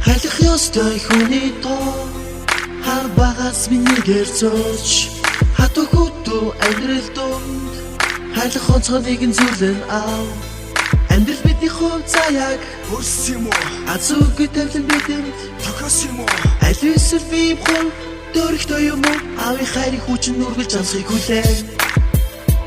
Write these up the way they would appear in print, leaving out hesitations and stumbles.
Хайлах ёстой хүний тоо хар багаас минийгээр зөөч хатуу хөтөө амьдрал донд хайлах онцгойг нь зүрлэн аав амьдрал бидний хувь заяаг хөрсөн юм уу азуугүй тавлан бидэнд тохиосон юм уу аль эсвэл би бохоо дөрөгтэй юм уу аавын хайрыг хүчин нүргэлж ансхийг хүлээн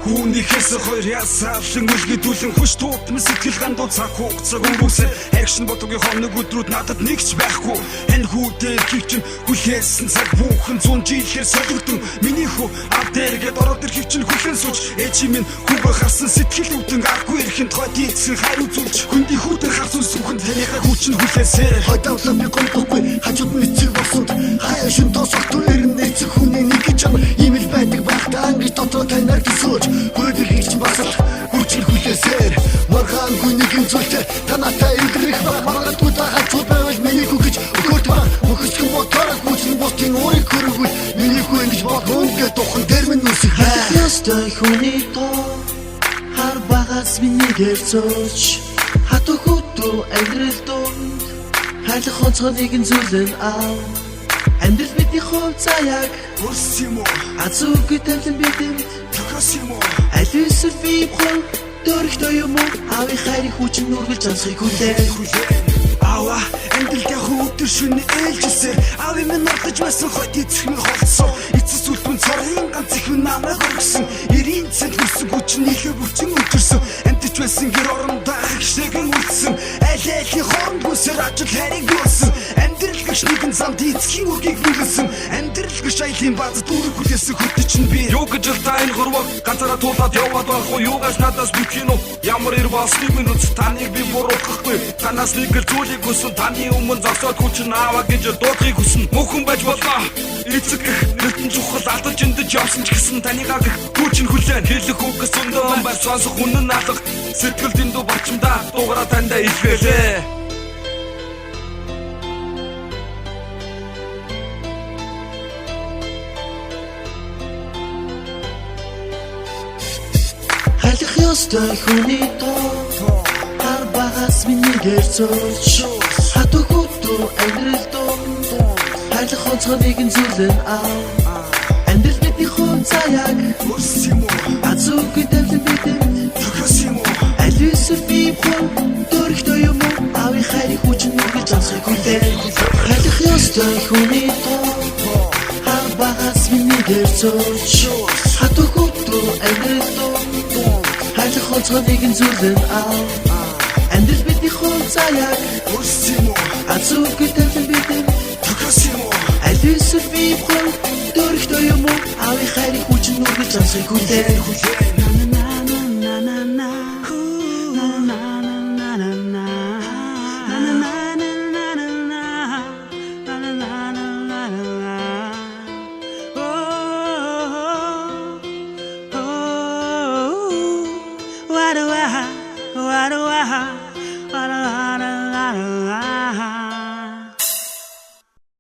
Хүнийхээс хоёр ясаалан үлгэдүүлэн хүч туутмын сэтгэл гандуу цаг хугацааг өнгөрсөн акшн ботогийн хоног өдрүүд надад нэгч байхгүй энэ хүүдээр хөвчин хүлээсэн цаг бүхэн 100 жилээр солигдсон миний хүү авдэргээд ороод ирэх чинь хүлэн сууж ээжи минь хүүгээ харсан сэтгэл өвдөн аргагүй ирэхэд гой дийцэн хариу зүлж хүндий хүүдээр харсан сүхэн таныхаа хүчин хүлээсээр хойдоолоо би гомдохгүй хажууд нь эцэг болсонд хаяа шин тоосох түлэр нэцэг хүний нэг гэж юм ил байдаг багтаа ангиж дотоо танаар төсөөж хөөдөх хийч басал хүчин хүлээсээр маргаангүй нэгэн зүйлтэй танатай идрэх магадгүй тахад байвал миний хүү гэж өгөөд ба мөхөсгөн моторог хүчин бутын өөрийг хөргөл миний хүү ингэж бодгон гэж тухан дэрмэн нүсэх ёстой хүний тоо хар багаас минийгээр зөөч хатуу хөтөө амьдрал донд хайлах онцгойг нь зүрлэн аав амьдрал бидний хувь заяаг хөрсөн юм уу азуугүй тавлан бидэнд тохиосон юм уу аль эсвэл би бохоо дөрөгтэй юм уу аавын хайрыг хүчин нүргэлж ансхийг хүлээн Ава эндэлтэй хөөдөр шүн ээлжсээр аав минь нотож байсан хойд эцэг минь холцсон эцэс үлдэн цорын ганц их минь намайг өргсөн 90 цент хүссэн хүчин нийлээ бүрчин өдөрсөн амтж байсан гэр орондоо агшигэн үлдсэн аль айлын хооронд бүсээр ажил хайрыг юусан амьдрал гэж нэгэн замд эцгийн үгийг нүгэлсэн амьдрал гэж айлын баз дүүрэг хүлээсэн хөтөч нь би юу гэж л та энэ хурваг ганцаараа туулаад яваад байх уу юугаас надаас битгий нү ямар ир болсныг минь үз таныг би буруутгахгүй танаас нэг л зүйлийг хүсэн таны өмнө зогсоод хүчин аава гэж дуудахыг хүснэ мөхөн байж болоо эцэг нэтэн чухал алдаж эндэж явсан ч гэсэн таныгаа гэх хүчин хүлээн хэлэх үгс өндөө бар сонсох үнэн алга сэтгэл дэндүү борчмдаа дуугараа тандаа илвэлээ хайлах ёстой хүний тоо хар багаас минийгээр зөөч хатуу хөтөө амьдрал донд хайлах онцгойг нь зүрлэн аав амьдрал бидний хувь заяаг хөрсөн юм уу азуугүй тавлан бидэнд тохиосон юм уу аль эсвэл би бохоо дөрөгтэй юм уу аавын хайрыг хүчин нүргэлж ансхийг хүлээн хайлах ёстой хүний тоо хар багаас минийгээр зөөч хатуу хөтөө амьдрал донд хайлах онцгойг нь зүрлэн аав амьдрал бидний хувь заяаг хөрсөн юм уу азуугүй тавлан бидэнд тохиосон юм уу аль эсвэл би бохоо дөрөгтэй юм уу аавын хайрыг хүчин нүргэлж ансхийг хүлээн What do I